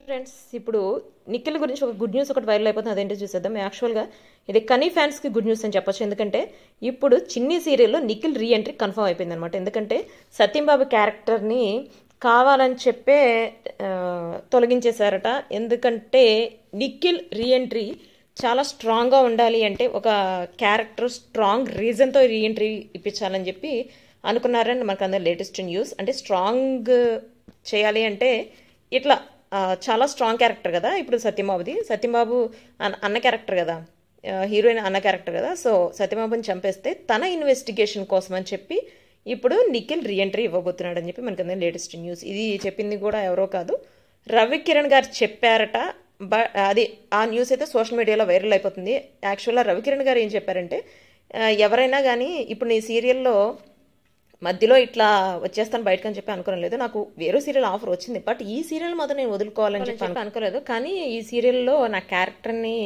Friends ఇప్పుడు నిఖిల్ గురించి ఒక గుడ్ న్యూస్ ఒకటి వైరల్ అయిపోతుంది. అదేంటో చూసేద్దాం. యాక్చువల్గా ఇది కనీ ఫ్యాన్స్కి గుడ్ న్యూస్ అని చెప్పొచ్చు. ఎందుకంటే ఇప్పుడు చిన్ని సీరియల్లో నిఖిల్ రీ ఎంట్రీ కన్ఫర్మ్ అయిపోయింది అనమాట. ఎందుకంటే సత్యంబాబు క్యారెక్టర్ని కావాలని చెప్పే తొలగించేశారట. ఎందుకంటే నిఖిల్ రీ ఎంట్రీ చాలా స్ట్రాంగ్గా ఉండాలి అంటే ఒక క్యారెక్టర్ స్ట్రాంగ్ రీజన్తో రీ ఎంట్రీ ఇప్పించాలని చెప్పి అనుకున్నారని మనకు అందరు లేటెస్ట్ న్యూస్. అంటే స్ట్రాంగ్ చేయాలి అంటే ఇట్లా చాలా స్ట్రాంగ్ క్యారెక్టర్ కదా ఇప్పుడు సత్యంబాబు అన్న క్యారెక్టర్ కదా, హీరోయిన్ అన్న క్యారెక్టర్ కదా. సో సత్యంబాబుని చంపేస్తే తన ఇన్వెస్టిగేషన్ కోసం అని చెప్పి ఇప్పుడు నిఖిల్ రీఎంట్రీ ఇవ్వబోతున్నాడు అని చెప్పి మనకి లేటెస్ట్ న్యూస్. ఇది చెప్పింది కూడా ఎవరో కాదు, రవికిరణ్ గారు చెప్పారట. అది ఆ న్యూస్ అయితే సోషల్ మీడియాలో వైరల్ అయిపోతుంది. యాక్చువల్గా రవికిరణ్ గారు ఏం చెప్పారంటే, ఎవరైనా కానీ ఇప్పుడు నీ సీరియల్లో మధ్యలో ఇట్లా వచ్చేస్తాను బయటకు అని చెప్పి అనుకోవడం లేదు. నాకు వేరే సీరియల్ ఆఫర్ వచ్చింది, బట్ ఈ సీరియల్ మాత్రం నేను వదులుకోవాలని చెప్పి అనుకోలేదు. కానీ ఈ సీరియల్లో నా క్యారెక్టర్ని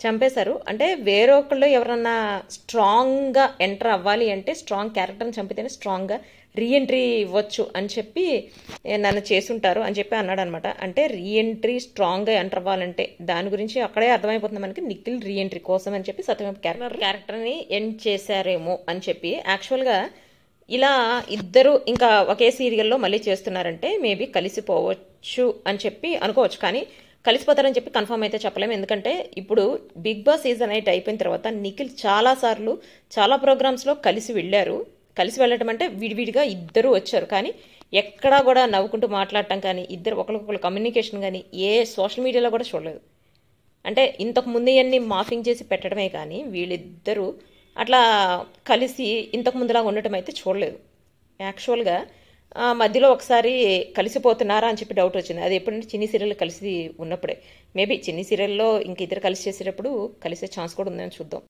చంపేశారు. అంటే వేరే ఒకళ్ళు ఎవరన్నా స్ట్రాంగ్గా ఎంటర్ అవ్వాలి అంటే స్ట్రాంగ్ క్యారెక్టర్ని చంపితేనే స్ట్రాంగ్గా రీఎంట్రీ ఇవ్వచ్చు అని చెప్పి నన్ను చేసుంటారు అని చెప్పి అన్నాడు అనమాట. అంటే రీఎంట్రీ స్ట్రాంగ్గా ఎంటర్ అవ్వాలంటే దాని గురించి అక్కడే అర్థమైపోతుంది మనకి. నిఖిల్ రీఎంట్రీ కోసం అని చెప్పి సత్యబాబు క్యారెక్టర్ని ఎండ్ చేశారేమో అని చెప్పి. యాక్చువల్గా ఇలా ఇద్దరు ఇంకా ఒకే సీరియల్లో మళ్ళీ చేస్తున్నారంటే మేబీ కలిసిపోవచ్చు అని చెప్పి అనుకోవచ్చు. కానీ కలిసిపోతారని చెప్పి కన్ఫర్మ్ అయితే చెప్పలేము. ఎందుకంటే ఇప్పుడు బిగ్ బాస్ సీజన్ 8 అయిపోయిన తర్వాత నిఖిల్ చాలాసార్లు చాలా ప్రోగ్రామ్స్లో కలిసి వెళ్ళారు. కలిసి వెళ్ళటం అంటే విడివిడిగా ఇద్దరు వచ్చారు, కానీ ఎక్కడా కూడా నవ్వుకుంటూ మాట్లాడటం కానీ ఇద్దరు ఒకరికొకరు కమ్యూనికేషన్ కానీ ఏ సోషల్ మీడియాలో కూడా చూడలేదు. అంటే ఇంతకు ముందు అన్ని మాఫింగ్ చేసి పెట్టడమే కానీ వీళ్ళిద్దరూ అట్లా కలిసి ఇంతకు ముందులాగా ఉండటం అయితే చూడలేదు. యాక్చువల్గా మధ్యలో ఒకసారి కలిసిపోతున్నారా అని చెప్పి డౌట్ వచ్చింది. అది ఎప్పుడంటే చిన్ని సీరియల్ కలిసి ఉన్నప్పుడే. మేబీ చిన్ని సీరియల్లో ఇంక ఇద్దరు కలిసి చేసేటప్పుడు కలిసే ఛాన్స్ కూడా ఉందని చూద్దాం.